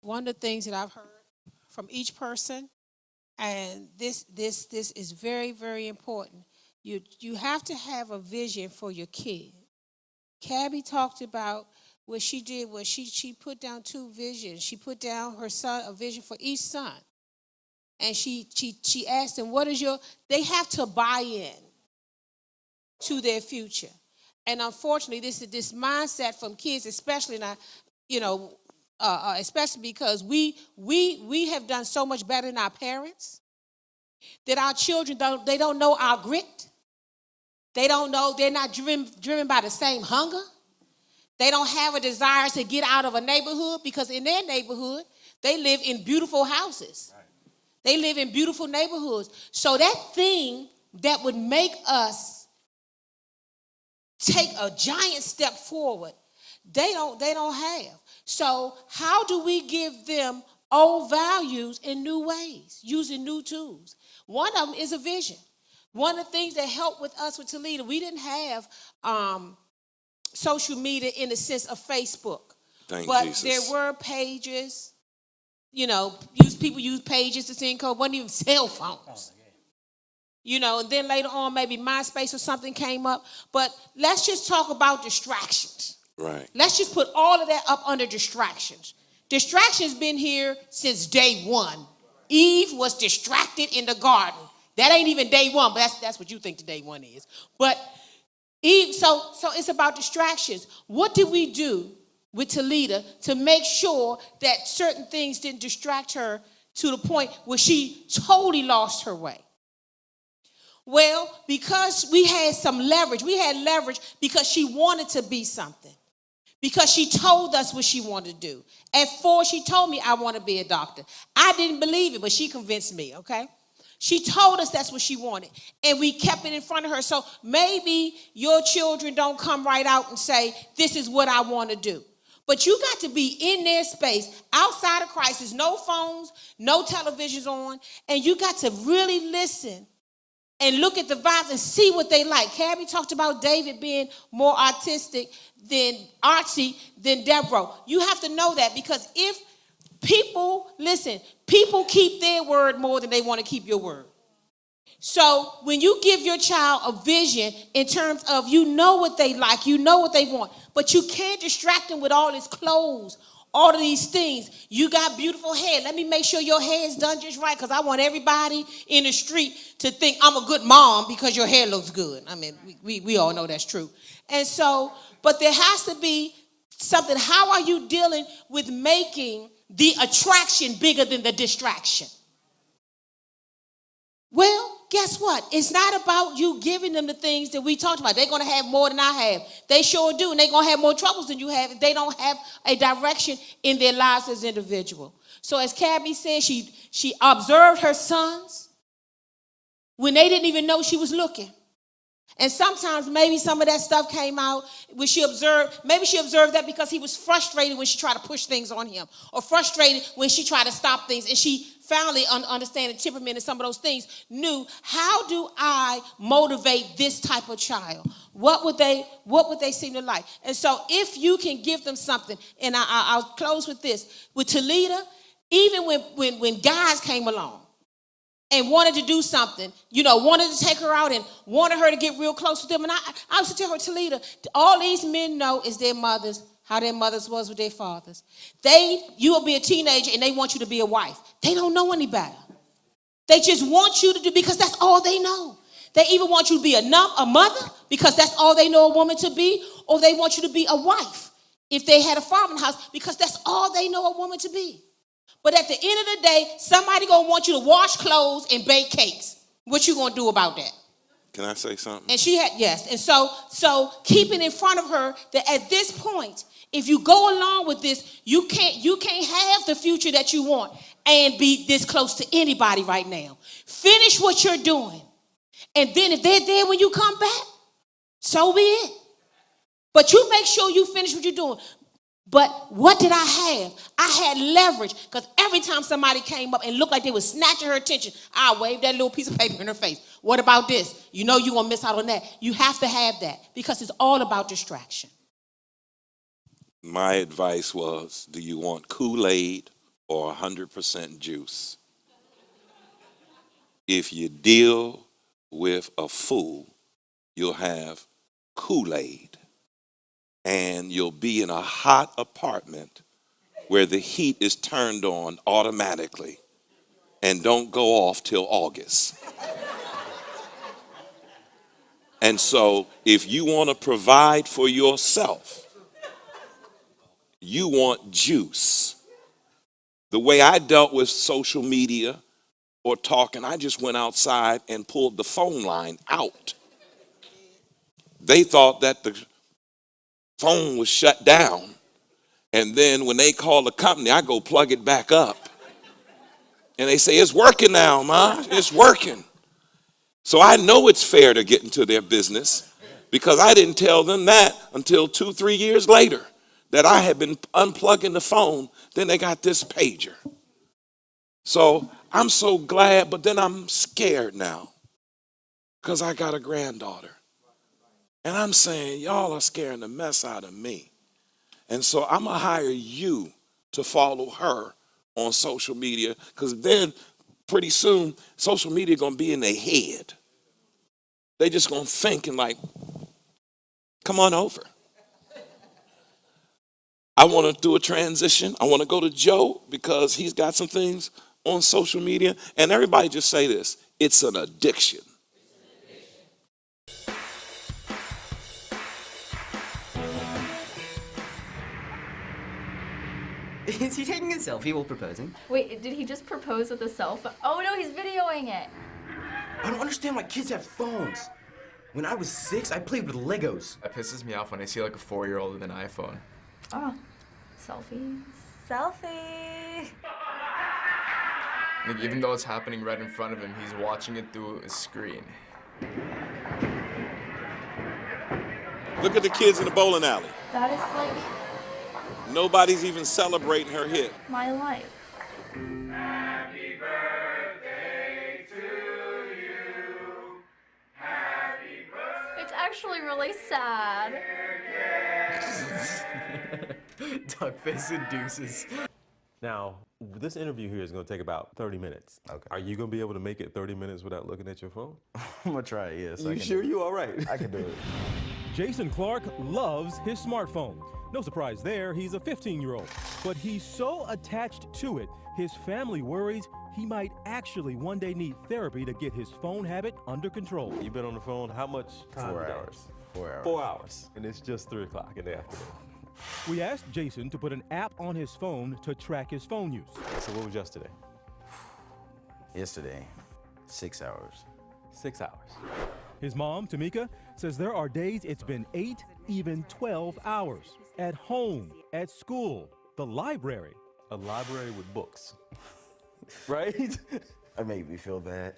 One of the things that I've heard from each person, and this is very, very important. You have to have a vision for your kid. Cabby talked about what she did was she put down two visions. She put down her son a vision for each son. And she asked them, what is your they have to buy in to their future. And unfortunately, this is this mindset from kids, especially now, you know, especially because we have done so much better than our parents that our children don't know our grit. They don't know they're not driven by the same hunger. They don't have a desire to get out of a neighborhood because in their neighborhood they live in beautiful houses. They live in beautiful neighborhoods. So that thing that would make us take a giant step forward, they don't have. So how do we give them old values in new ways, using new tools? One of them is a vision. One of the things that helped with us with Toledo, we didn't have social media in the sense of Facebook. But Jesus. There were pages, people use pages to send code, wasn't even cell phones. And then later on, maybe MySpace or something came up. But let's just talk about distractions. Right. Let's just put all of that up under distractions. Distractions been here since day one. Eve was distracted in the garden. That ain't even day one, but that's what you think the day one is. But Eve, so it's about distractions. What did we do with Talita to make sure that certain things didn't distract her to the point where she totally lost her way? Well, because we had some leverage. We had leverage because she wanted to be something. Because she told us what she wanted to do. At 4, she told me, I want to be a doctor. I didn't believe it, but she convinced me, okay? She told us that's what she wanted, and we kept it in front of her. So maybe your children don't come right out and say, this is what I want to do. But you got to be in their space, outside of crisis, no phones, no televisions on, and you got to really listen and look at the vibes and see what they like. Cabby talked about David being more artistic than artsy than Deborah. You have to know that because if people keep their word more than they want to keep your word. So when you give your child a vision in terms of you know what they like, you know what they want, but you can't distract them with all these clothes, all of these things. You got beautiful hair. Let me make sure your hair is done just right because I want everybody in the street to think I'm a good mom because your hair looks good. I mean, we all know that's true. And so, but there has to be something. How are you dealing with making the attraction bigger than the distraction? Well, guess what? It's not about you giving them the things that we talked about. They're going to have more than I have. They sure do. And they're going to have more troubles than you have if they don't have a direction in their lives as individuals. So as Cabby said, she observed her sons when they didn't even know she was looking. And sometimes maybe some of that stuff came out when she observed. Maybe she observed that because he was frustrated when she tried to push things on him, or frustrated when she tried to stop things. And she finally, understanding temperament and some of those things, knew, how do I motivate this type of child? What would they seem to like? And so if you can give them something, and I'll close with this. With Talita, even when guys came along and wanted to do something, wanted to take her out and wanted her to get real close with them. And I used to tell her, Talita, all these men know is their mothers, how their mothers was with their fathers. You will be a teenager and they want you to be a wife. They don't know any better. They just want you to do, because that's all they know. They even want you to be a mother because that's all they know a woman to be, or they want you to be a wife if they had a farming house because that's all they know a woman to be. But at the end of the day, somebody gonna want you to wash clothes and bake cakes. What you gonna do about that? Can I say something? And she had, yes. And so keeping in front of her that at this point, if you go along with this, you can't have the future that you want and be this close to anybody right now. Finish what you're doing. And then if they're there when you come back, so be it. But you make sure you finish what you're doing. But what did I have? I had leverage, because every time somebody came up and looked like they were snatching her attention, I waved that little piece of paper in her face. What about this? You're going to miss out on that. You have to have that because it's all about distraction. My advice was, do you want Kool-Aid or 100% juice. If you deal with a fool, you'll have Kool-Aid, and you'll be in a hot apartment where the heat is turned on automatically and don't go off till August. And so if you want to provide for yourself, you want juice. The way I dealt with social media or talking, I just went outside and pulled the phone line out. They thought that the phone was shut down. And then when they call the company, I go plug it back up. And they say, it's working now, Ma. It's working. So I know it's fair to get into their business because I didn't tell them that until 2-3 years later that I had been unplugging the phone. Then they got this pager. So I'm so glad, but then I'm scared now because I got a granddaughter. And I'm saying, y'all are scaring the mess out of me. And so I'm going to hire you to follow her on social media, because then pretty soon social media going to be in their head. They just going to think and like, come on over. I want to do a transition. I want to go to Joe because he's got some things on social media. And everybody just say this, it's an addiction. Is he taking a selfie while proposing? Wait, did he just propose with a cell phone? Oh no, he's videoing it. I don't understand why kids have phones. When I was 6, I played with Legos. That pisses me off when I see like a 4-year-old with an iPhone. Oh, selfies. Selfie! Like, even though it's happening right in front of him, he's watching it through a screen. Look at the kids in the bowling alley. That is like Nobody's even celebrating her hit. my life. Happy birthday to you. Happy birthday. It's actually really sad. Duckface and deuces. Now, this interview here is going to take about 30 minutes. Okay. Are you going to be able to make it 30 minutes without looking at your phone? I'm gonna try it, yes. You sure you all right? I can do it. Jason Clark loves his smartphone. No surprise there, he's a 15-year-old. But he's so attached to it, his family worries he might actually one day need therapy to get his phone habit under control. You've been on the phone how much time 4 today? hours. 4 hours. 4 hours. And it's just 3 o'clock in the afternoon. We asked Jason to put an app on his phone to track his phone use. So what was yesterday? Yesterday, 6 hours. 6 hours. His mom, Tamika, says there are days it's been 8, even 12 hours. At home, at school, the library. A library with books. Right? That made me feel bad.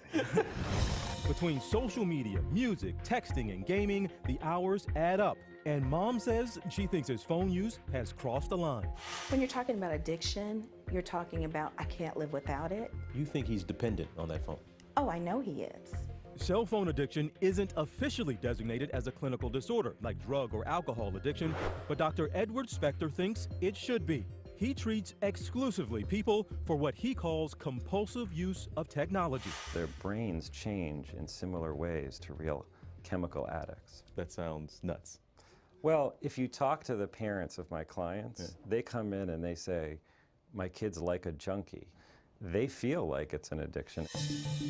Between social media, music, texting, and gaming, the hours add up. And Mom says she thinks his phone use has crossed the line. When you're talking about addiction, you're talking about I can't live without it. You think he's dependent on that phone? Oh, I know he is. Cell phone addiction isn't officially designated as a clinical disorder like drug or alcohol addiction, but Dr. Edward Spector thinks it should be. He treats exclusively people for what he calls compulsive use of technology. Their brains change in similar ways to real chemical addicts. That sounds nuts. Well, if you talk to the parents of my clients, they come in and they say, my kid's like a junkie. They feel like it's an addiction.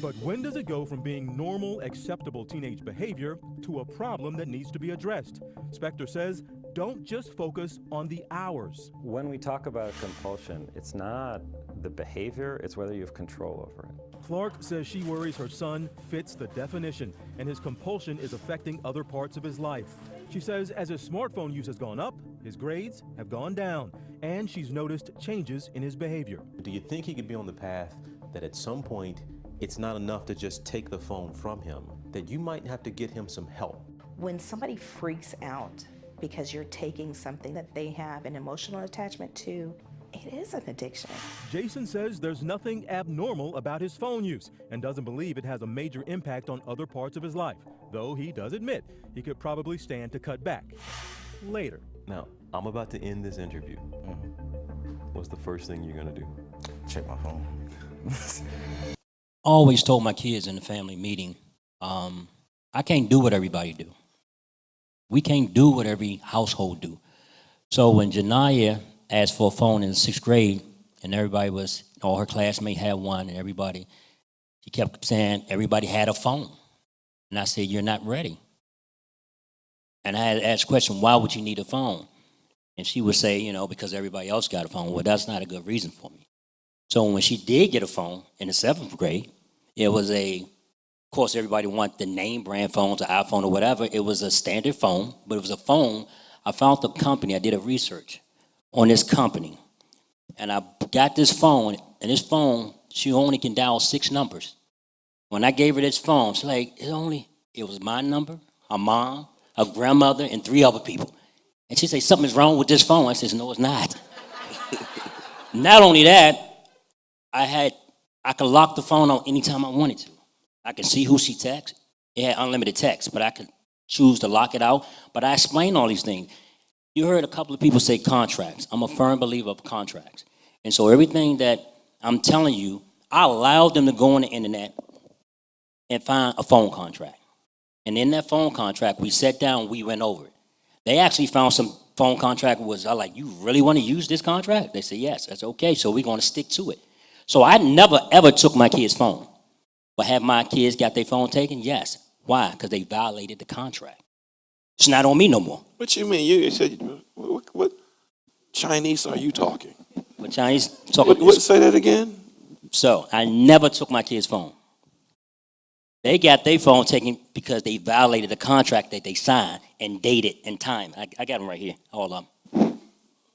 But when does it go from being normal, acceptable teenage behavior to a problem that needs to be addressed? Spector says, don't just focus on the hours. When we talk about compulsion, it's not the behavior, it's whether you have control over it. Clark says she worries her son fits the definition, and his compulsion is affecting other parts of his life. She says as his smartphone use has gone up, his grades have gone down, and she's noticed changes in his behavior. Do you think he could be on the path that at some point it's not enough to just take the phone from him, that you might have to get him some help? When somebody freaks out because you're taking something that they have an emotional attachment to, it is an addiction. Jason says there's nothing abnormal about his phone use and doesn't believe it has a major impact on other parts of his life, though he does admit he could probably stand to cut back later. Now, I'm about to end this interview. What's the first thing you're going to do? Check my phone. Always told my kids in the family meeting, I can't do what everybody do. We can't do what every household do. So when Janaya asked for a phone in the 6th grade, and all her classmates had one, and she kept saying everybody had a phone. And I said, you're not ready. And I had to ask the question, why would you need a phone? And she would say, because everybody else got a phone. Well, that's not a good reason for me. So when she did get a phone in the 7th grade, it was of course, everybody wanted the name brand phones, an iPhone or whatever. It was a standard phone, but it was a phone. I found the company. I did a research on this company. And I got this phone, and this phone, she only can dial 6 numbers. When I gave her this phone, she's like, it was my number, her mom, her grandmother, and 3 other people. And she said, something's wrong with this phone. I said, no, it's not. Not only that, I could lock the phone on anytime I wanted to. I could see who she texted. It had unlimited text, but I could choose to lock it out. But I explained all these things. You heard a couple of people say contracts. I'm a firm believer of contracts. And so everything that I'm telling you, I allowed them to go on the internet and find a phone contract. And in that phone contract, we sat down, we went over it. They actually found some phone contract was like, you really want to use this contract? They said, yes, that's okay, so we're going to stick to it. So I never, ever took my kid's phone. But have my kids got their phone taken? Yes. Why? Because they violated the contract. It's not on me no more. What you mean? You said, what Chinese are you talking? What Chinese talking? Say that again? So I never took my kid's phone. They got their phone taken because they violated the contract that they signed and dated and time. I got them right here, all of them.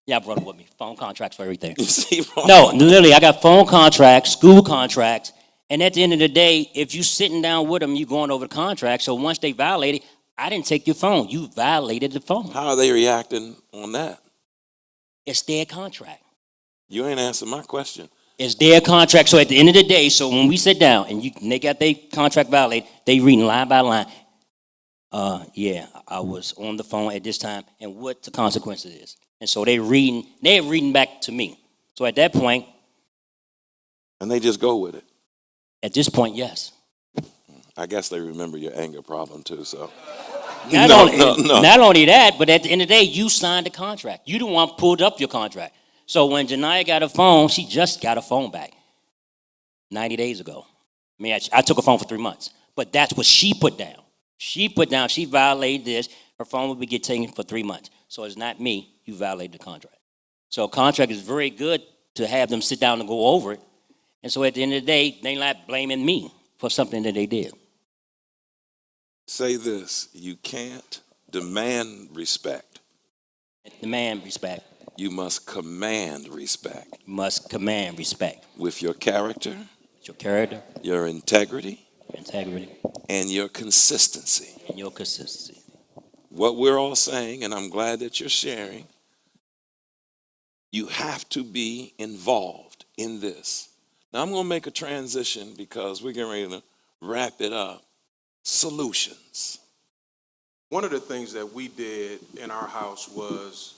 Yeah, I brought them with me. Phone contracts for everything. You see, no, literally, I got phone contracts, school contracts, and at the end of the day, if you sitting down with them, you going over the contract. So once they violated, I didn't take your phone. You violated the phone. How are they reacting on that? It's their contract. You ain't answered my question. It's their contract. So at the end of the day, so when we sit down and they got their contract violated, they reading line by line. Yeah, I was on the phone at this time, and what the consequences is. And so they're reading back to me. So at that point. And they just go with it. At this point, yes. I guess they remember your anger problem too, so. Not only that, but at the end of the day, you signed the contract. You the one pulled up your contract. So when Janaya got a phone, she just got a phone back 90 days ago. I mean, I took a phone for 3 months, but that's what she put down. She violated this. Her phone would be get taken for 3 months. So it's not me. You violated the contract. So a contract is very good to have them sit down and go over it. And so at the end of the day, they're not blaming me for something that they did. Say this, you can't demand respect. Demand respect. You must command respect. You must command respect. With your character. With your character. Your integrity. Your integrity. And your consistency. And your consistency. What we're all saying, and I'm glad that you're sharing, you have to be involved in this. Now, I'm going to make a transition because we're getting ready to wrap it up. Solutions. One of the things that we did in our house was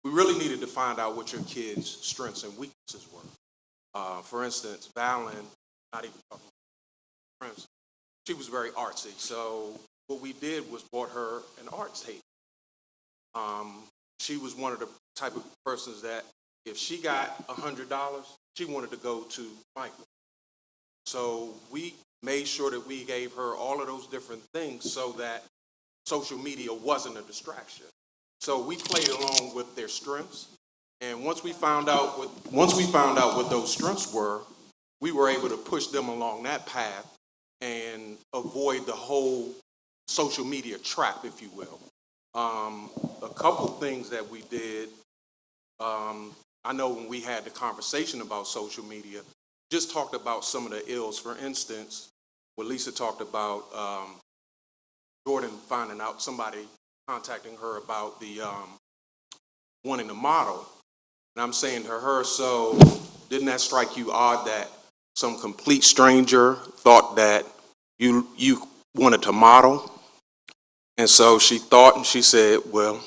we really needed to find out what your kids' strengths and weaknesses were. For instance, Valen, not even talking about friends, she was very artsy. So what we did was bought her an arts table. She was one of the type of persons that if she got $100, she wanted to go to Michael. So we made sure that we gave her all of those different things so that social media wasn't a distraction. So we played along with their strengths, and once we found out what those strengths were, we were able to push them along that path and avoid the whole social media trap, if you will. A couple things that we did. I know when we had the conversation about social media, just talked about some of the ills. For instance, when Lisa talked about Jordan finding out somebody contacting her about the wanting to model. And I'm saying to her, so didn't that strike you odd that some complete stranger thought that you wanted to model? And so she thought and she said, well,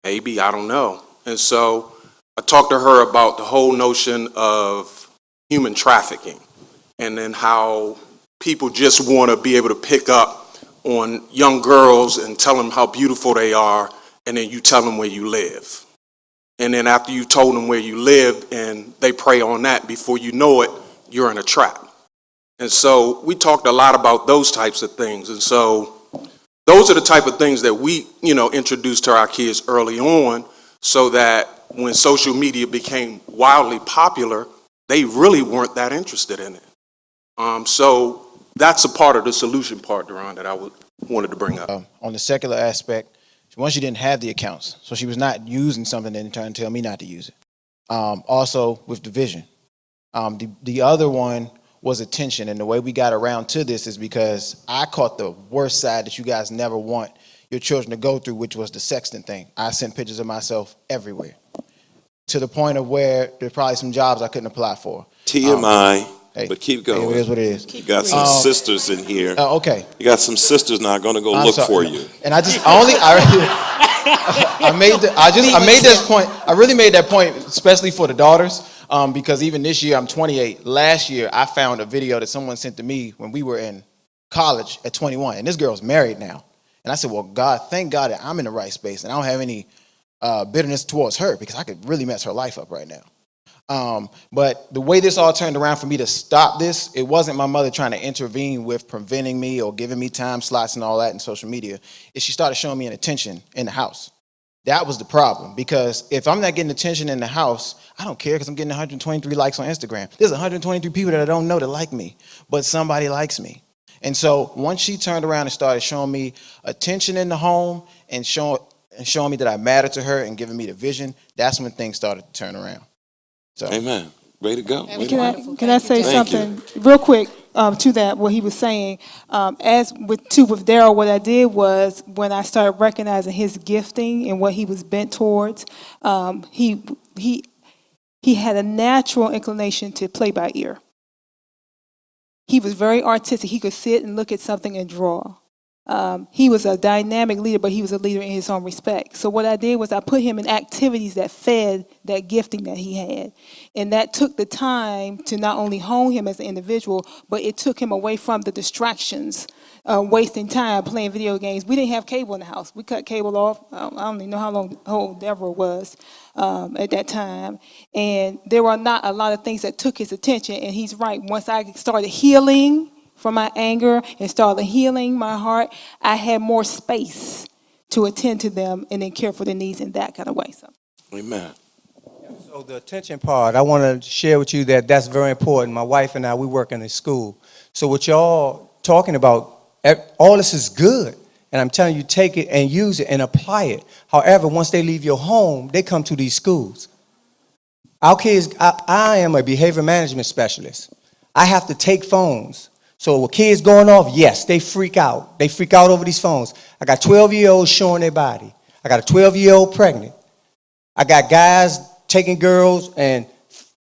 maybe, I don't know. And so I talked to her about the whole notion of human trafficking and then how people just want to be able to pick up on young girls and tell them how beautiful they are, and then you tell them where you live. And then after you told them where you live and they prey on that, before you know it, you're in a trap. And so we talked a lot about those types of things. And so those are the type of things that we, introduced to our kids early on, so that when social media became wildly popular, they really weren't that interested in it. So that's a part of the solution part, Deron, that I wanted to bring up. On the secular aspect, once she didn't have the accounts, so she was not using something and trying to tell me not to use it. Also with the vision. The other one was attention, and the way we got around to this is because I caught the worst side that you guys never want your children to go through, which was the sexting thing. I sent pictures of myself everywhere, to the point of where there's probably some jobs I couldn't apply for. TMI, hey, but keep going. It is what it is. You got some sisters in here. Okay. You got some sisters now going to go look for you. And I really made that point, especially for the daughters, because even this year, I'm 28. Last year, I found a video that someone sent to me when we were in college at 21, and this girl's married now. And I said, well, God, thank God that I'm in the right space, and I don't have any bitterness towards her, because I could really mess her life up right now. But the way this all turned around for me to stop this, it wasn't my mother trying to intervene with preventing me or giving me time slots and all that in social media. She started showing me an attention in the house. That was the problem, because if I'm not getting attention in the house, I don't care, because I'm getting 123 likes on Instagram. There's 123 people that I don't know that like me, but somebody likes me. And so once she turned around and started showing me attention in the home and showing me that I mattered to her and giving me the vision, that's when things started to turn around. So, amen. Way to go. Can I say something real quick to that, what he was saying? As with Daryl, what I did was, when I started recognizing his gifting and what he was bent towards, he had a natural inclination to play by ear. He was very artistic. He could sit and look at something and draw. He was a dynamic leader, but he was a leader in his own respect. So what I did was I put him in activities that fed that gifting that he had. And that took the time to not only hone him as an individual, but it took him away from the distractions, wasting time playing video games. We didn't have cable in the house. We cut cable off. I don't even know how old Deborah was at that time. And there were not a lot of things that took his attention. And he's right. Once I started healing from my anger and started healing my heart, I had more space to attend to them and then care for their needs in that kind of way. So, amen. So the attention part, I want to share with you that that's very important. My wife and I, we work in a school. So what y'all talking about, all this is good. And I'm telling you, take it and use it and apply it. However, once they leave your home, they come to these schools. Our kids, I am a behavior management specialist. I have to take phones. So with kids going off, yes, they freak out. They freak out over these phones. I got 12-year-olds showing their body. I got a 12-year-old pregnant. I got guys taking girls and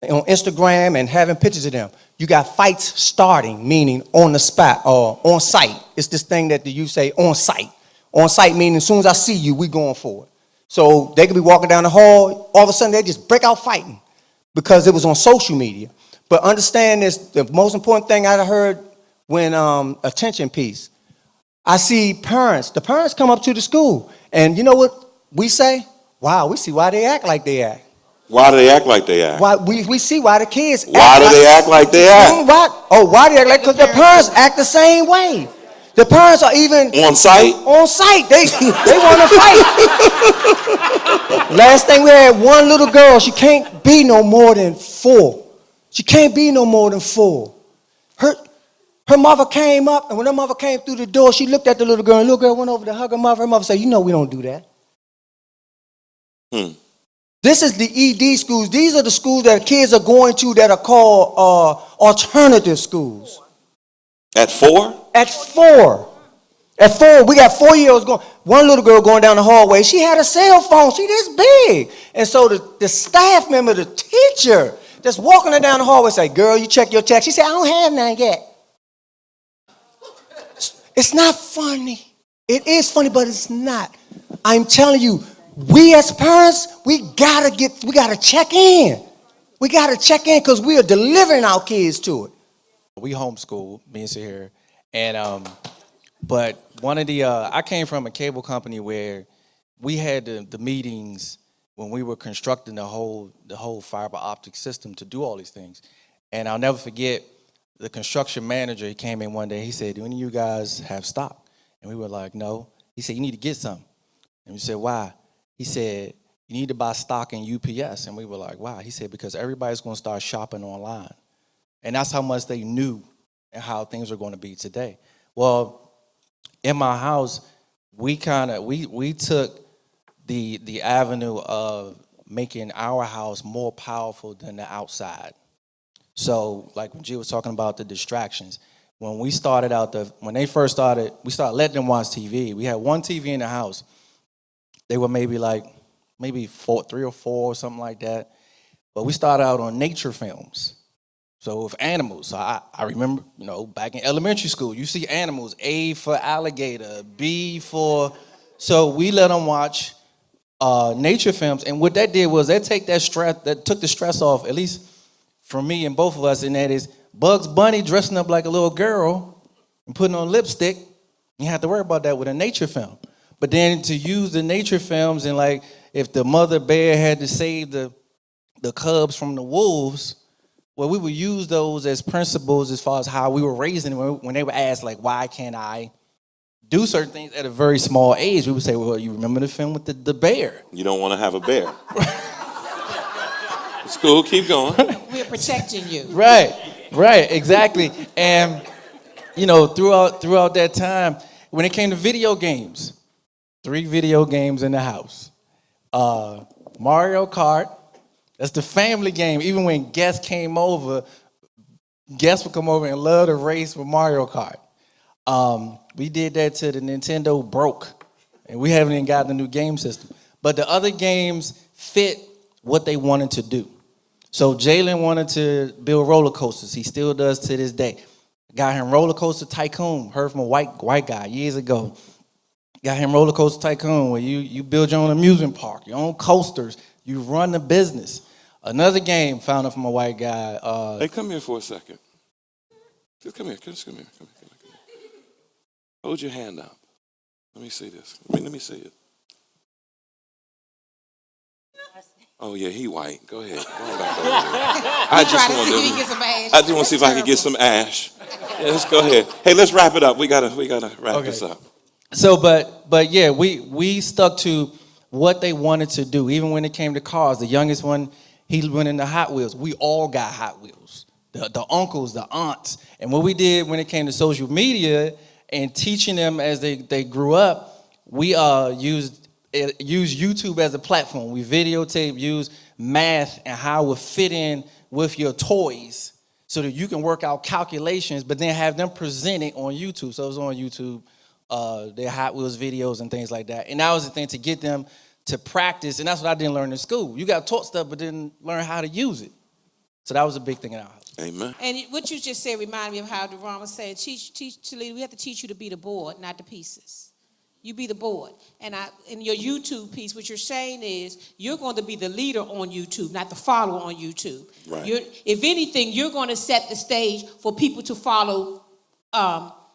on Instagram and having pictures of them. You got fights starting, meaning on the spot or on site. It's this thing that you say on site. On site meaning as soon as I see you, we going for it. So they could be walking down the hall, all of a sudden they just break out fighting because it was on social media. But understand this, the most important thing I heard when attention piece. I see parents. The parents come up to the school, and you know what we say? Wow, we see why they act like they act. Why do they act like they act? Why we see why the kids. Why do they act like they act? Why do they act like? Because the parents act the same way. The parents are even on site. On site, they want to fight. Last thing we had, one little girl. She can't be no more than 4. She can't be no more than 4. Her mother came up, and when her mother came through the door, she looked at the little girl, and the little girl went over to hug her mother. Her mother said, you know we don't do that. This is the ED schools. These are the schools that kids are going to that are called alternative schools. At 4? At 4. At 4, we got 4-year-olds going. One little girl going down the hallway, she had a cell phone. She this big. And so the staff member, the teacher, that's walking her down the hallway say, girl, you check your text. She said, I don't have none yet. It's not funny. It is funny, but it's not. I'm telling you, we as parents, we gotta check in. We gotta check in because we are delivering our kids to it. We homeschool, me and Sahir, and but one of the I came from a cable company where we had the meetings when we were constructing the whole fiber optic system to do all these things, and I'll never forget the construction manager. He came in one day. He said, "Do any of you guys have stock?" And we were like, "No." He said, "You need to get some." And we said, "Why?" He said, "You need to buy stock in UPS." And we were like, "Why?" He said, "Because everybody's going to start shopping online." And that's how much they knew and how things are going to be today. Well, in my house, we took the avenue of making our house more powerful than the outside. So, like when G was talking about the distractions, when we started out, when they first started, we started letting them watch TV. We had one TV in the house. They were maybe 3 or 4 or something like that. But we started out on nature films. So with animals, so I remember, back in elementary school, you see animals, A for alligator, B for, so we let them watch nature films. And what that did was that took the stress off, at least for me and both of us, and that is Bugs Bunny dressing up like a little girl and putting on lipstick. You have to worry about that with a nature film. But then to use the nature films and like if the mother bear had to save the cubs from the wolves, well, we would use those as principles as far as how we were raising them. When they were asked, like, why can't I do certain things at a very small age? We would say, well, you remember the film with the bear? You don't want to have a bear. It's cool, keep going. We're protecting you. Right, exactly. And, throughout that time, when it came to video games, 3 video games in the house. Mario Kart. That's the family game. Even when guests came over, guests would come over and love to race with Mario Kart. We did that till the Nintendo broke, and we haven't even gotten a new game system. But the other games fit what they wanted to do. So Jalen wanted to build roller coasters. He still does to this day. Got him Roller Coaster Tycoon. Heard from a white guy years ago. Got him Roller Coaster Tycoon, where you build your own amusement park, your own coasters. You run the business. Another game found out from a white guy. Hey, come here for a second. Just come here. Come here. Hold your hand up. Let me see this. Let me see it. Oh yeah, he white. Go ahead. Go on back over there. I just want to see if I can get some ash. Yeah, let's go ahead. Hey, let's wrap it up. We gotta wrap this up. So, but yeah, we stuck to what they wanted to do. Even when it came to cars, the youngest one, he went into Hot Wheels. We all got Hot Wheels. The uncles, the aunts. And what we did when it came to social media and teaching them as they grew up, we used YouTube as a platform. We videotape, use math and how it would fit in with your toys so that you can work out calculations, but then have them present it on YouTube. So it was on YouTube, their Hot Wheels videos and things like that. And that was the thing to get them to practice, and that's what I didn't learn in school. You got taught stuff, but didn't learn how to use it. So that was a big thing in our house. Amen. And what you just said reminded me of how Deron was saying, we have to teach you to be the board, not the pieces. You be the board. And in your YouTube piece, what you're saying is you're going to be the leader on YouTube, not the follower on YouTube. Right. If anything, you're going to set the stage for people to follow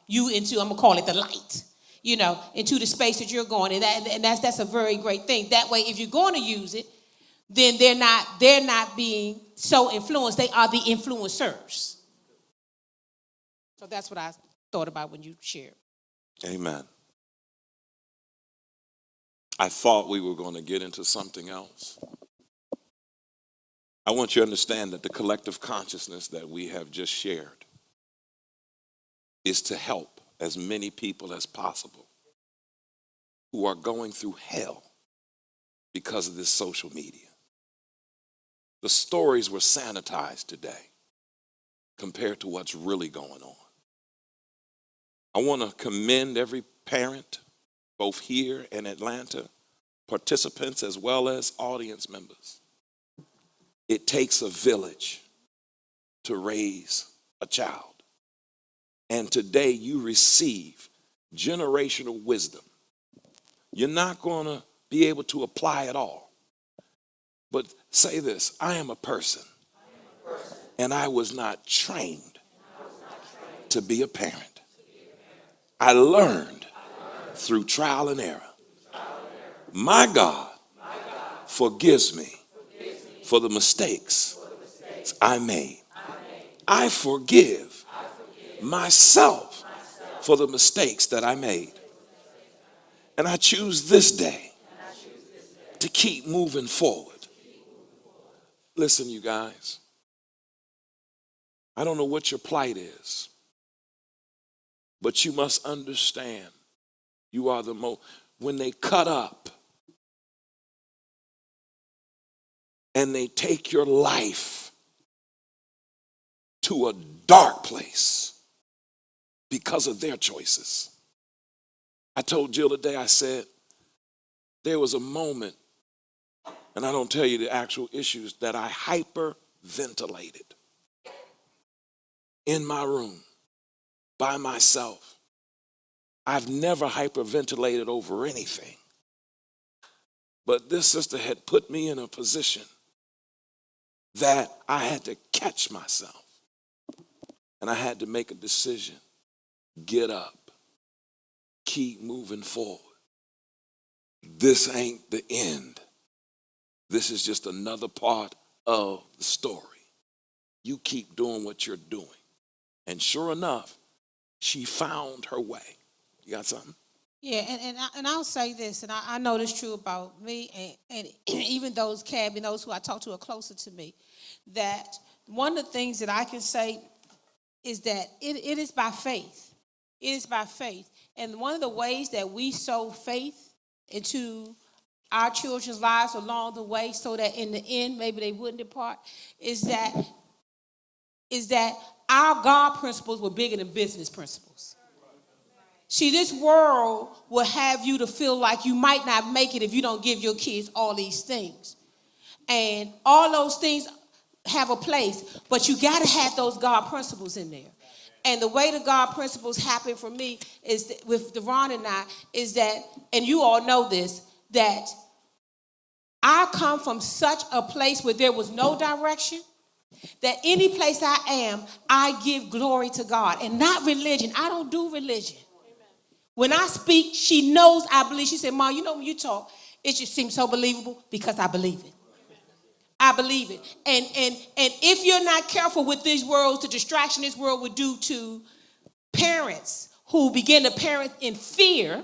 you into, I'm going to call it the light, into the space that you're going. And that's a very great thing. That way, if you're going to use it, then they're not being so influenced. They are the influencers. So that's what I thought about when you shared. Amen. I thought we were going to get into something else. I want you to understand that the collective consciousness that we have just shared is to help as many people as possible who are going through hell because of this social media. The stories were sanitized today compared to what's really going on. I want to commend every parent, both here in Atlanta, participants as well as audience members. It takes a village to raise a child. And today you receive generational wisdom. You're not going to be able to apply it all. But say this, I am a person, and I was not trained to be a parent. I learned through trial and error. My God forgives me for the mistakes I made. I forgive myself for the mistakes that I made. And I choose this day to keep moving forward. Listen, you guys, I don't know what your plight is, but you must understand you are the most, when they cut up and they take your life to a dark place because of their choices. I told Jill today, I said, there was a moment, and I don't tell you the actual issues, that I hyperventilated in my room by myself. I've never hyperventilated over anything. But this sister had put me in a position that I had to catch myself. And I had to make a decision. Get up. Keep moving forward. This ain't the end. This is just another part of the story. You keep doing what you're doing. And sure enough, she found her way. You got something? Yeah, and I'll say this, and I know this true about me, and even those cabin, those who I talk to are closer to me, that one of the things that I can say is that it is by faith. It is by faith. And one of the ways that we sow faith into our children's lives along the way so that in the end maybe they wouldn't depart is that our God principles were bigger than business principles. See, this world will have you to feel like you might not make it if you don't give your kids all these things. And all those things have a place, but you got to have those God principles in there. And the way the God principles happen for me is that, with Deron and I, is that, and you all know this, that I come from such a place where there was no direction, that any place I am, I give glory to God and not religion. I don't do religion. When I speak, she knows I believe. She said, Mom, you know when you talk, it just seems so believable because I believe it. I believe it. And if you're not careful with these worlds, the distraction this world would do to parents who begin to parent in fear.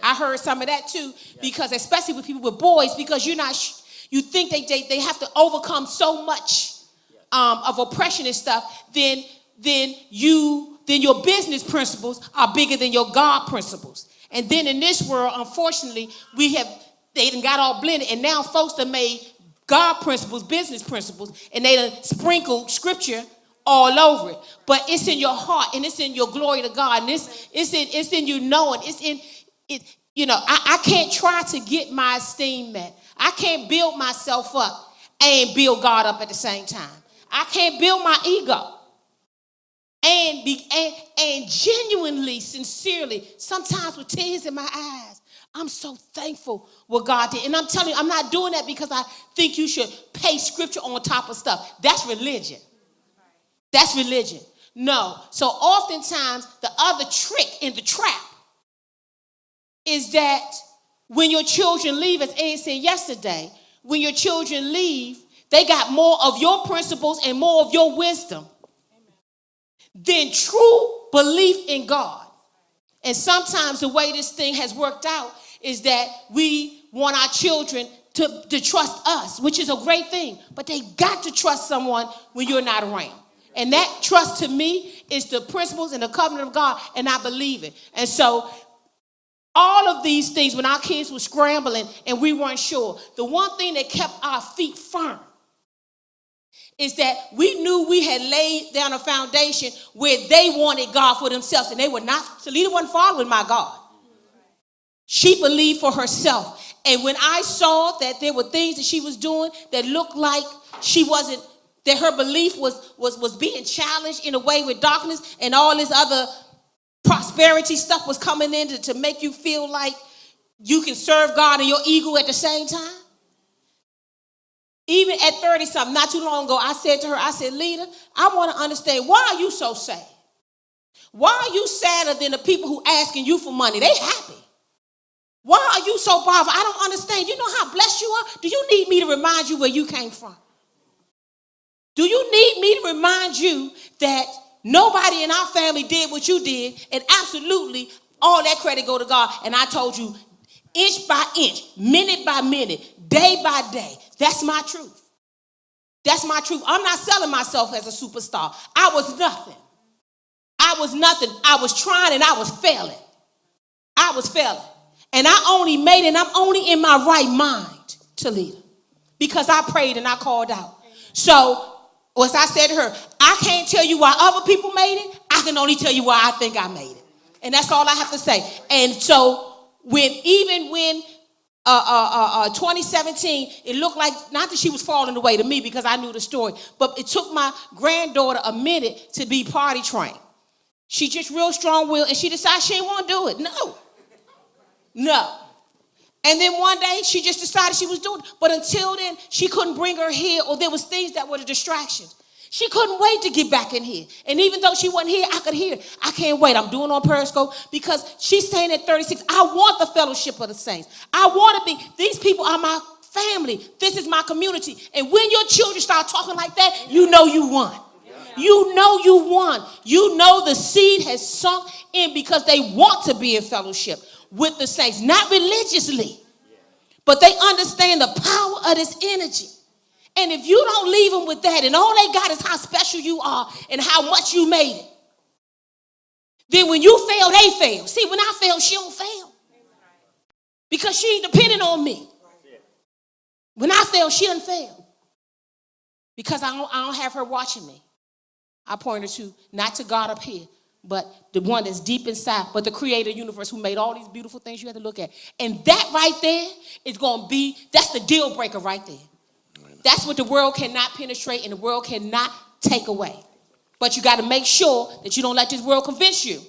I heard some of that too, because especially with people with boys, because you think they have to overcome so much of oppression and stuff, then your business principles are bigger than your God principles. And then in this world, unfortunately, they done got all blended, and now folks have made God principles, business principles, and they done sprinkled scripture all over it. But it's in your heart, and it's in your glory to God, and it's in you knowing. It's in it. You know, I can't try to get my esteem met. I can't build myself up and build God up at the same time. I can't build my ego. And genuinely, sincerely, sometimes with tears in my eyes, I'm so thankful what God did. And I'm telling you, I'm not doing that because I think you should pay scripture on top of stuff. That's religion. That's religion. No. So oftentimes, the other trick in the trap is that when your children leave, as Ed said yesterday, when your children leave, they got more of your principles and more of your wisdom than true belief in God. And sometimes the way this thing has worked out is that we want our children to trust us, which is a great thing, but they got to trust someone when you're not around. And that trust to me is the principles and the covenant of God, and I believe it. And so all of these things, when our kids were scrambling and we weren't sure, the one thing that kept our feet firm is that we knew we had laid down a foundation where they wanted God for themselves, and they were not. Salita wasn't following my God. She believed for herself. And when I saw that there were things that she was doing that looked like she wasn't, that her belief was being challenged in a way with darkness, and all this other prosperity stuff was coming in to make you feel like you can serve God and your ego at the same time? Even at 30-something, not too long ago, I said to her, I said, Lita, I want to understand, why are you so sad? Why are you sadder than the people who asking you for money? They happy. Why are you so bothered? I don't understand. You know how blessed you are? Do you need me to remind you where you came from? Do you need me to remind you that nobody in our family did what you did, and absolutely all that credit go to God? And I told you, inch by inch, minute by minute, day by day, that's my truth. That's my truth. I'm not selling myself as a superstar. I was nothing. I was nothing. I was trying and I was failing. I was failing. And I only made it, and I'm only in my right mind to lead, because I prayed and I called out. So, as I said to her, I can't tell you why other people made it. I can only tell you why I think I made it. And that's all I have to say. And so, when 2017, it looked like, not that she was falling away to me because I knew the story, but it took my granddaughter a minute to be potty trained. She just real strong-willed, and she decided she didn't want to do it. No. And then one day, she just decided she was doing it. But until then, she couldn't bring her here, or there was things that were the distractions. She couldn't wait to get back in here. And even though she wasn't here, I could hear it. I can't wait. I'm doing on Periscope, because she's saying at 36, I want the fellowship of the saints. I want to be, these people are my family. This is my community. And when your children start talking like that, you know you won. You know you won. You know the seed has sunk in, because they want to be in fellowship with the saints, not religiously, but they understand the power of this energy. And if you don't leave them with that, and all they got is how special you are and how much you made it, then when you fail, they fail. See, when I fail, she don't fail, because she ain't depending on me. When I fail, she doesn't fail, because I don't have her watching me. I point her to, not to God up here, but the one that's deep inside, but the creator universe who made all these beautiful things you have to look at. And that right there is going to be, that's the deal breaker right there. That's what the world cannot penetrate and the world cannot take away. But you got to make sure that you don't let this world convince you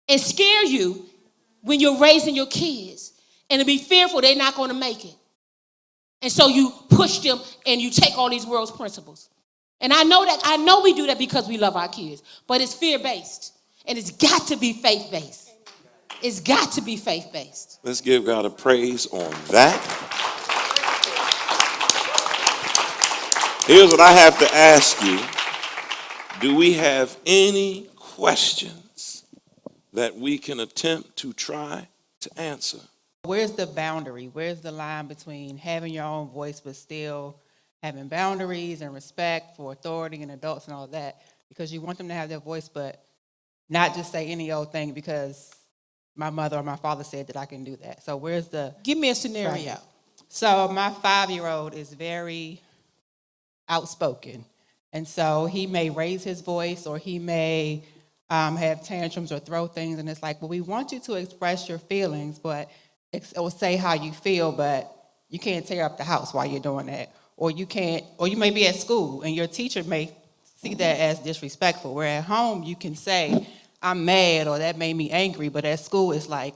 and scare you when you're raising your kids, and to be fearful they're not going to make it. And so you push them and you take all these world's principles. And I know we do that because we love our kids, but it's fear-based, and it's got to be faith-based. It's got to be faith-based. Let's give God a praise on that. Here's what I have to ask you. Do we have any questions that we can attempt to try to answer? Where's the boundary? Where's the line between having your own voice but still having boundaries and respect for authority and adults and all of that? Because you want them to have their voice, but not just say any old thing because my mother or my father said that I can do that. So where's the... Give me a scenario. Right. So my 5-year-old is very outspoken. And so he may raise his voice, or he may have tantrums or throw things. And it's like, well, we want you to express your feelings, but or say how you feel, but you can't tear up the house while you're doing that. Or you can't, or you may be at school and your teacher may see that as disrespectful. Where at home you can say, I'm mad, or that made me angry, but at school it's like,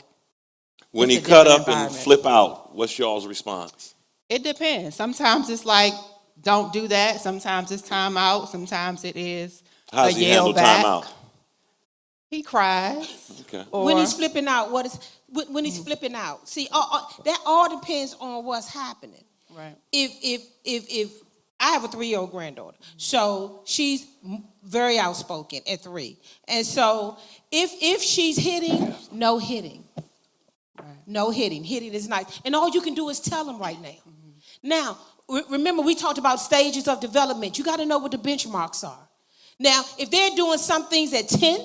when he cut up and flip out, what's y'all's response? It depends. Sometimes it's like, don't do that. Sometimes it's time out. Sometimes it is How's he handle time out? He cries. Okay. When he's flipping out, when he's flipping out? See, that all depends on what's happening. Right. If I have a 3-year-old granddaughter, so she's very outspoken at 3, and so if she's hitting, no hitting, no hitting. Hitting is nice, and all you can do is tell them right now. Mm-hmm. Now, remember we talked about stages of development. You got to know what the benchmarks are. Now, if they're doing some things at 10,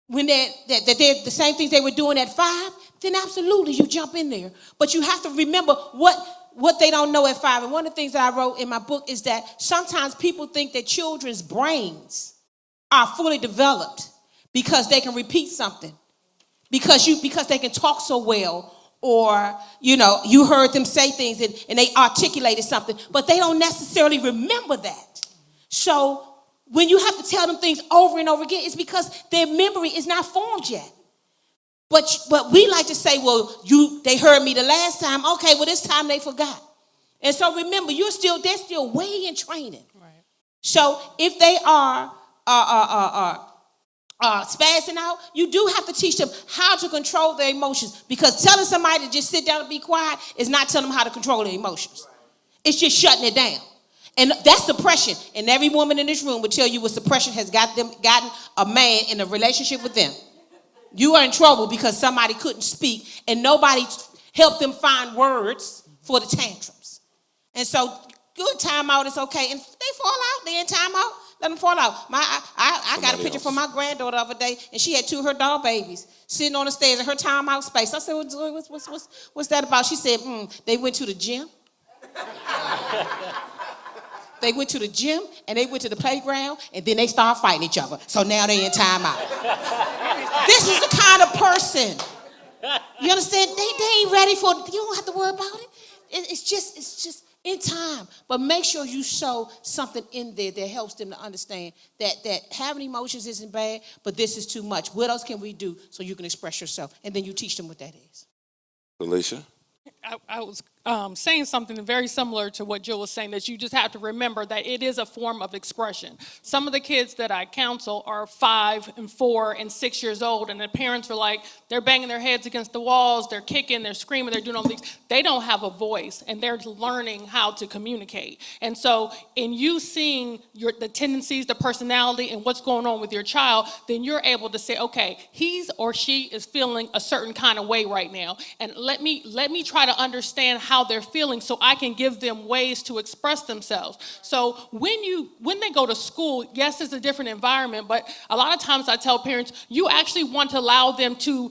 when they're the same things they were doing at 5, then absolutely you jump in there. But you have to remember what they don't know at 5. And one of the things that I wrote in my book is that sometimes people think that children's brains are fully developed because they can repeat something, because they can talk so well, or you heard them say things and they articulated something, but they don't necessarily remember that. So when you have to tell them things over and over again, it's because their memory is not formed yet. But we like to say, well, they heard me the last time. Okay, well, this time they forgot. And so remember, they're still way in training. Right. So if they are spazzing out, you do have to teach them how to control their emotions, because telling somebody to just sit down and be quiet is not telling them how to control their emotions. It's just shutting it down. And that's suppression. And every woman in this room would tell you what suppression has gotten a man in a relationship with them. You are in trouble because somebody couldn't speak and nobody helped them find words for the tantrums. And so good time out is okay. And if they fall out, they're in time out, let them fall out. I got a picture from my granddaughter the other day, and she had 2 of her doll babies sitting on the stairs in her time out space. I said, what's that about? She said, they went to the gym. They went to the gym, and they went to the playground, and then they started fighting each other. So now they in time out. This is the kind of person. You understand? They ain't ready for it. You don't have to worry about it. It's just in time. But make sure you show something in there that helps them to understand that having emotions isn't bad, but this is too much. What else can we do so you can express yourself? And then you teach them what that is. Alicia? I was saying something very similar to what Jill was saying, that you just have to remember that it is a form of expression. Some of the kids that I counsel are 5 and 4 and 6 years old, and the parents are like, they're banging their heads against the walls, they're kicking, they're screaming, they're doing all these. They don't have a voice, and they're learning how to communicate. And so in you seeing the tendencies, the personality, and what's going on with your child, then you're able to say, okay, he's or she is feeling a certain kind of way right now, and let me try to understand how they're feeling so I can give them ways to express themselves. So when they go to school, yes, it's a different environment, but a lot of times I tell parents, you actually want to allow them to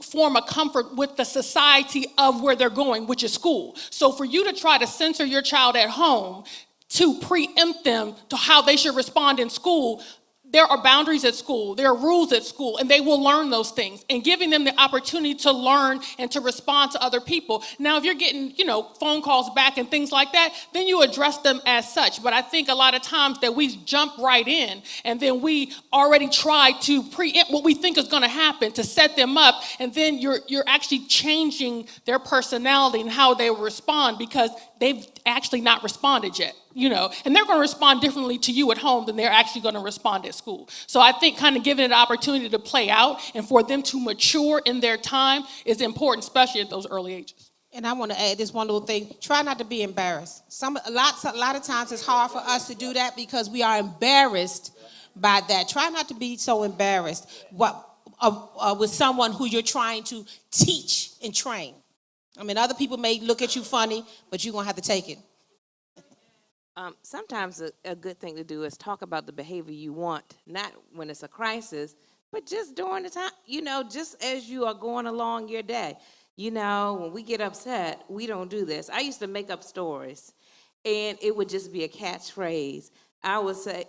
form a comfort with the society of where they're going, which is school. So for you to try to censor your child at home to preempt them to how they should respond in school, there are boundaries at school, there are rules at school, and they will learn those things. And giving them the opportunity to learn and to respond to other people. Now, if you're getting, phone calls back and things like that, then you address them as such. But I think a lot of times that we jump right in, and then we already try to preempt what we think is going to happen to set them up, and then you're actually changing their personality and how they will respond because they've actually not responded yet. And they're going to respond differently to you at home than they're actually going to respond at school. So I think kind of giving it an opportunity to play out and for them to mature in their time is important, especially at those early ages. And I want to add this one little thing. Try not to be embarrassed. A lot of times it's hard for us to do that because we are embarrassed by that. Try not to be so embarrassed with someone who you're trying to teach and train. I mean, other people may look at you funny, but you're going to have to take it. Sometimes a good thing to do is talk about the behavior you want, not when it's a crisis, but just during the time, just as you are going along your day. When we get upset, we don't do this. I used to make up stories, and it would just be a catchphrase. I would say,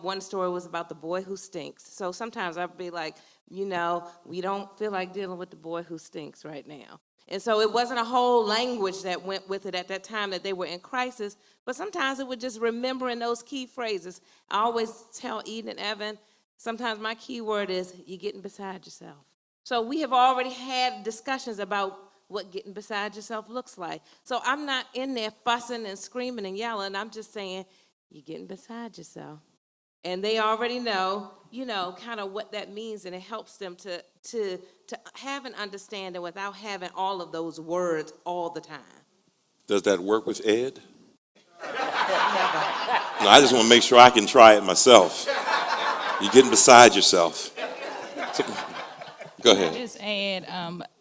one story was about the boy who stinks. So sometimes I'd be like, we don't feel like dealing with the boy who stinks right now. And so it wasn't a whole language that went with it at that time that they were in crisis, but sometimes it was just remembering those key phrases. I always tell Eden and Evan, sometimes my key word is, you're getting beside yourself. So we have already had discussions about what getting beside yourself looks like. So I'm not in there fussing and screaming and yelling. I'm just saying, you're getting beside yourself. And they already know, kind of what that means, and it helps them to have an understanding without having all of those words all the time. Does that work with Ed? No, I just want to make sure I can try it myself. You're getting beside yourself. Go ahead. Just add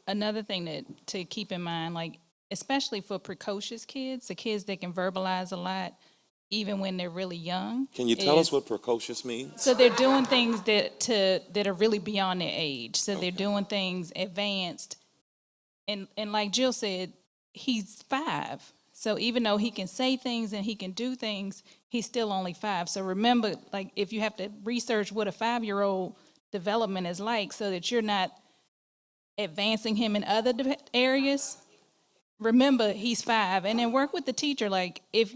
another thing to keep in mind, like especially for precocious kids, the kids that can verbalize a lot, even when they're really young. Can you tell us what precocious means? So they're doing things that are really beyond their age. So they're doing things advanced. And like Jill said, he's 5. So even though he can say things and he can do things, he's still only 5. So remember, like if you have to research what a 5-year-old development is like so that you're not advancing him in other areas, remember he's 5. And then work with the teacher. Like if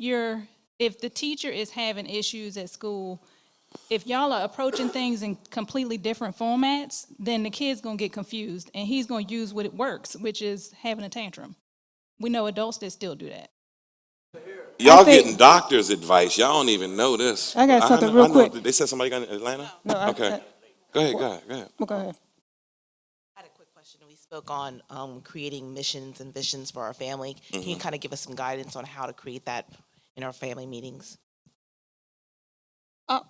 the teacher is having issues at school, if y'all are approaching things in completely different formats, then the kid's gonna get confused and he's gonna use what it works, which is having a tantrum. We know adults that still do that. Y'all getting doctor's advice. Y'all don't even know this. I got something I real know. quick. They said somebody got in Atlanta? No, Okay. Go ahead. Well, go ahead. We spoke on creating missions and visions for our family. Can you Mhm. kind of give us some guidance on how to create that in our family meetings?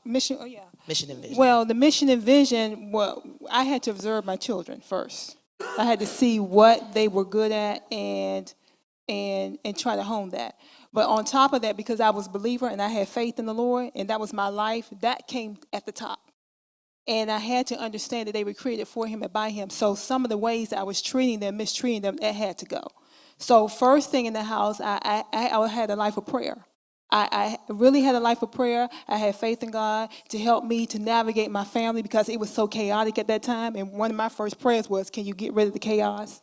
Mission, oh yeah. Mission and vision. Well, the mission and vision, well, I had to observe my children first. I had to see what they were good at and try to hone that. But on top of that, because I was a believer and I had faith in the Lord and that was my life, that came at the top. And I had to understand that they were created for him and by him. So some of the ways I was treating them, mistreating them, that had to go. So first thing in the house, I had a life of prayer. I really had a life of prayer. I had faith in God to help me to navigate my family because it was so chaotic at that time. And one of my first prayers was, can you get rid of the chaos?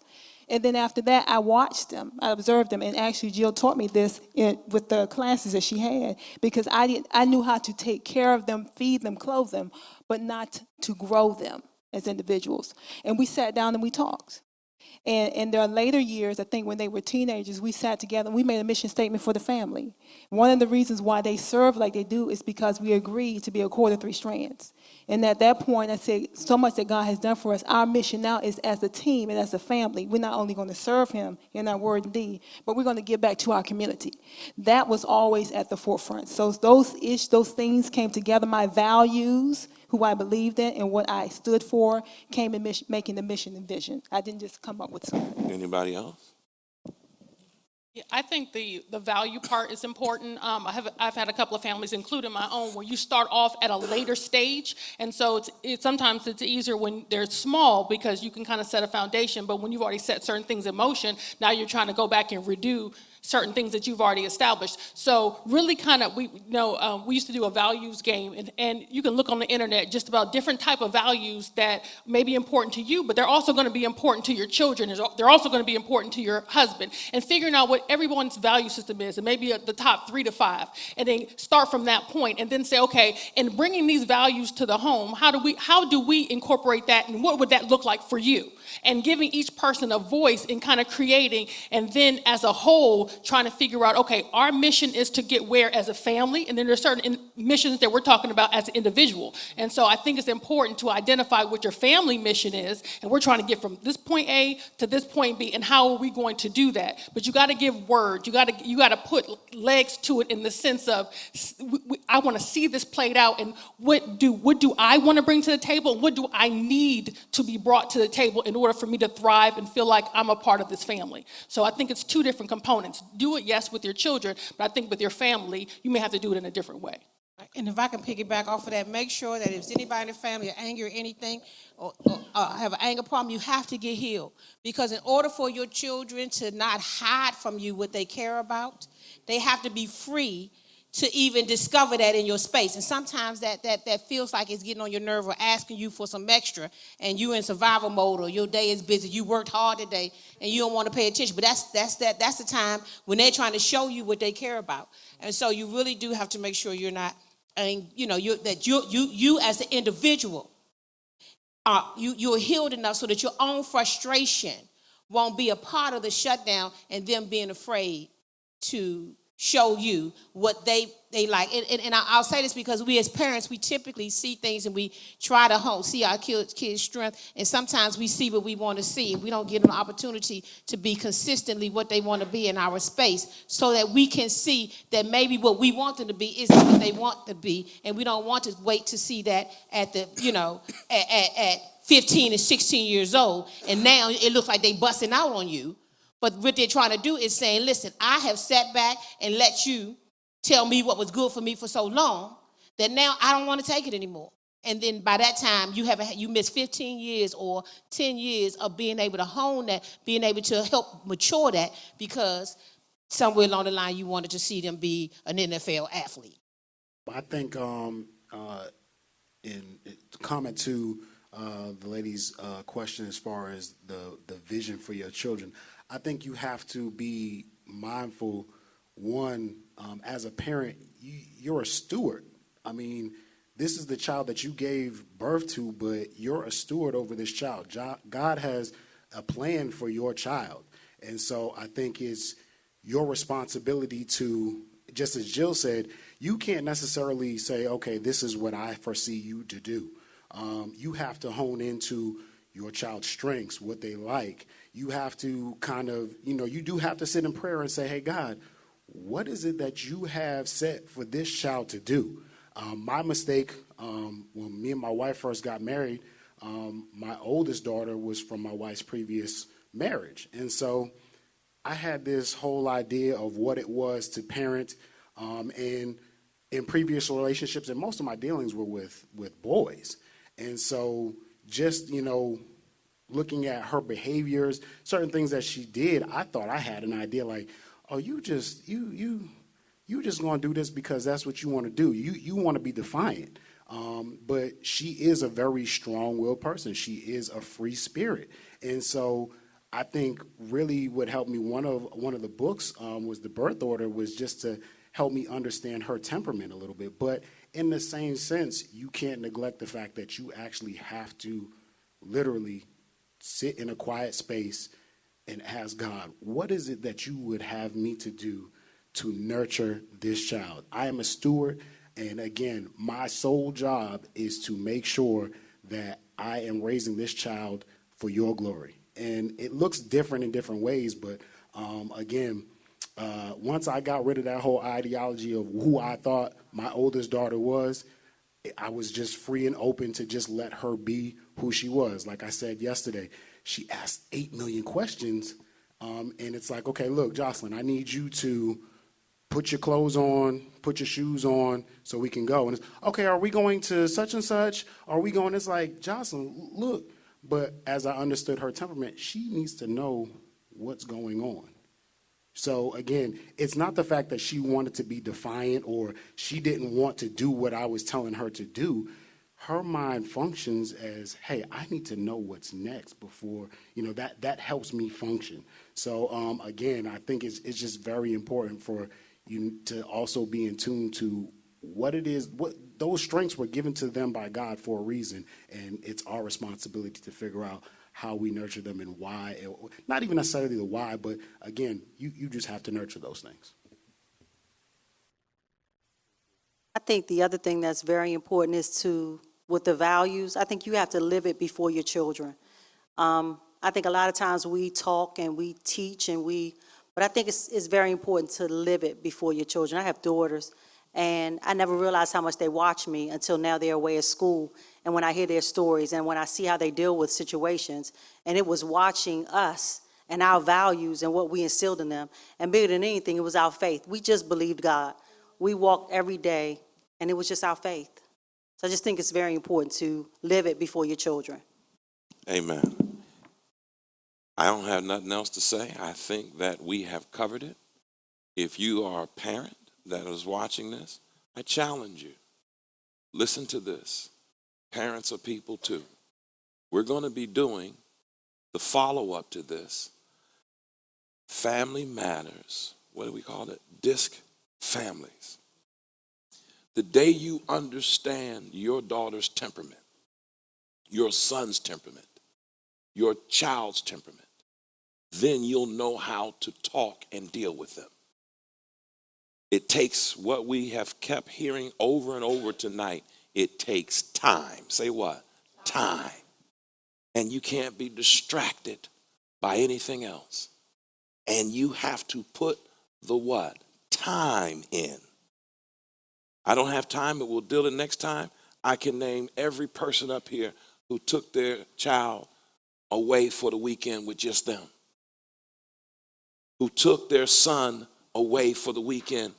And then after that, I watched them, I observed them, and actually Jill taught me this with the classes that she had because I knew how to take care of them, feed them, clothe them, but not to grow them as individuals. And we sat down and we talked. And in their later years, I think when they were teenagers, we sat together and we made a mission statement for the family. One of the reasons why they serve like they do is because we agreed to be a cord of three strands. And at that point, I said, so much that God has done for us. Our mission now is as a team and as a family. We're not only going to serve him in our word and deed, but we're going to give back to our community. That was always at the forefront. So those things came together. My values, who I believed in and what I stood for, came in making the mission and vision. I didn't just come up with something. Anybody else? Yeah, I think the value part is important. I've had a couple of families, including my own, where you start off at a later stage, and so sometimes it's easier when they're small because you can kind of set a foundation. But when you've already set certain things in motion, now you're trying to go back and redo certain things that you've already established. So really kind of, we used to do a values game, and you can look on the internet just about different type of values that may be important to you, but they're also going to be important to your children. They're also going to be important to your husband. And figuring out what everyone's value system is, and maybe the top 3 to 5, and then start from that point, and then say, okay, in bringing these values to the home, how do we incorporate that, and what would that look like for you? And giving each person a voice and kind of creating, and then as a whole, trying to figure out, okay, our mission is to get where as a family, and then there's certain missions that we're talking about as an individual. And so I think it's important to identify what your family mission is, and we're trying to get from this point A to this point B, and how are we going to do that? But you got to give word, you got to put legs to it in the sense of, I want to see this played out, and what do I want to bring to the table, and what do I need to be brought to the table in order for me to thrive and feel like I'm a part of this family. So I think it's 2 different components. Do it, yes, with your children, but I think with your family, you may have to do it in a different way. And if I can piggyback off of that, make sure that if there's anybody in the family angry or anything, or have an anger problem, you have to get healed. Because in order for your children to not hide from you what they care about, they have to be free to even discover that in your space. And sometimes that feels like it's getting on your nerve or asking you for some extra, and you're in survival mode, or your day is busy, you worked hard today, and you don't want to pay attention. But that's the time when they're trying to show you what they care about. And so you really do have to make sure you're not, and you as the individual, you're healed enough so that your own frustration won't be a part of the shutdown and them being afraid to show you what they like. And I'll say this because we as parents, we typically see things and we try to see our kids' strength, and sometimes we see what we want to see, and we don't give them an opportunity to be consistently what they want to be in our space, so that we can see that maybe what we want them to be isn't what they want to be, and we don't want to wait to see that at the at 15 and 16 years old, and now it looks like they busting out on you. But what they're trying to do is saying, listen, I have sat back and let you tell me what was good for me for so long that now I don't want to take it anymore. And then by that time, you missed 15 years or 10 years of being able to hone that, being able to help mature that, because somewhere along the line you wanted to see them be an NFL athlete. I think in comment to the lady's question as far as the vision for your children, I think you have to be mindful, one, as a parent, you're a steward. I mean, this is the child that you gave birth to, but you're a steward over this child. God has a plan for your child. And so I think it's your responsibility to, just as Jill said, you can't necessarily say, okay, this is what I foresee you to do. You have to hone into your child's strengths, what they like. You have to kind of, you do have to sit in prayer and say, hey, God, what is it that you have set for this child to do? My mistake, when me and my wife first got married, my oldest daughter was from my wife's previous marriage. And so I had this whole idea of what it was to parent, and in previous relationships, and most of my dealings were with boys. And so just, looking at her behaviors, certain things that she did, I thought I had an idea like, oh, you just going to do this because that's what you want to do. You want to be defiant. But she is a very strong-willed person. She is a free spirit. And so I think really what helped me, one of the books was The Birth Order, was just to help me understand her temperament a little bit. But in the same sense, you can't neglect the fact that you actually have to literally sit in a quiet space and ask God, what is it that you would have me to do to nurture this child? I am a steward, and again, my sole job is to make sure that I am raising this child for your glory. And it looks different in different ways, but again, once I got rid of that whole ideology of who I thought my oldest daughter was, I was just free and open to just let her be who she was. Like I said yesterday, she asked 8 million questions, and it's like, okay, look, Jocelyn, I need you to put your clothes on, put your shoes on, so we can go. And it's, okay, are we going to such and such? Are we going? It's like, Jocelyn, look. But as I understood her temperament, she needs to know what's going on. So again, it's not the fact that she wanted to be defiant or she didn't want to do what I was telling her to do. Her mind functions as, hey, I need to know what's next before, that helps me function. So again, I think it's just very important for you to also be in tune to what it is, what those strengths were given to them by God for a reason, and it's our responsibility to figure out how we nurture them and why. Not even necessarily the why, but again, you just have to nurture those things. I think the other thing that's very important is with the values, I think you have to live it before your children. I think a lot of times we talk and we teach but I think it's very important to live it before your children. I have daughters, and I never realized how much they watch me until now they're away at school. And when I hear their stories and when I see how they deal with situations, and it was watching us and our values and what we instilled in them. And bigger than anything, it was our faith. We just believed God. We walked every day, and it was just our faith. So I just think it's very important to live it before your children. Amen. I don't have nothing else to say. I think that we have covered it. If you are a parent that is watching this, I challenge you. Listen to this. Parents are people too. We're going to be doing the follow-up to this. Family Matters. What do we call it? Disc Families. The day you understand your daughter's temperament, your son's temperament, your child's temperament, then you'll know how to talk and deal with them. It takes what we have kept hearing over and over tonight. It takes time. Say what? Time. And you can't be distracted by anything else. And you have to put the what? Time in. I don't have time, but we'll deal it next time. I can name every person up here who took their child away for the weekend with just them, who took their son away for the weekend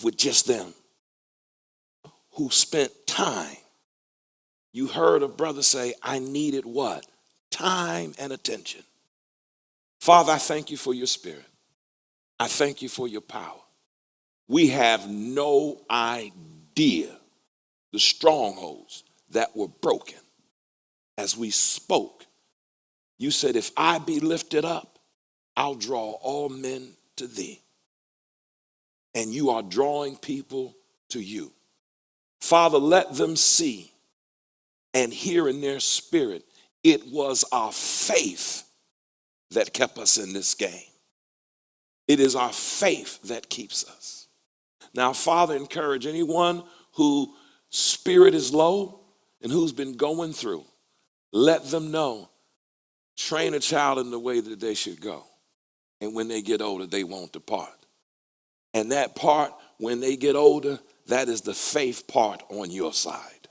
with just them, who spent time. You heard a brother say, I needed what? Time and attention. Father, I thank you for your spirit. I thank you for your power. We have no idea the strongholds that were broken as we spoke. You said, if I be lifted up, I'll draw all men to thee. And you are drawing people to you. Father, let them see and hear in their spirit, it was our faith that kept us in this game. It is our faith that keeps us. Now, Father, encourage anyone whose spirit is low and who's been going through. Let them know, train a child in the way that they should go. And when they get older, they won't depart. And that part, when they get older, that is the faith part on your side.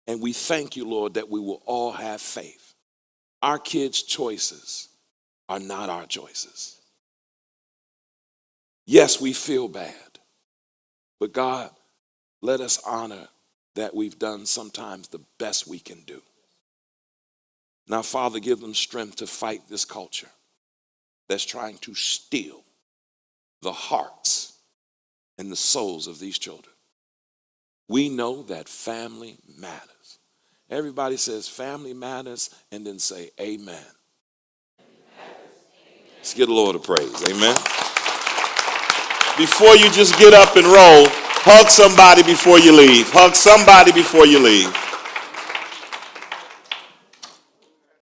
And we thank you, Lord, that we will all have faith. Our kids' choices are not our choices. Yes, we feel bad, but God, let us honor that we've done sometimes the best we can do. Now, Father, give them strength to fight this culture that's trying to steal the hearts and the souls of these children. We know that family matters. Everybody says family matters, and then say amen. Let's give the Lord a praise. Amen. Before you just get up and roll, hug somebody before you leave. Hug somebody before you leave.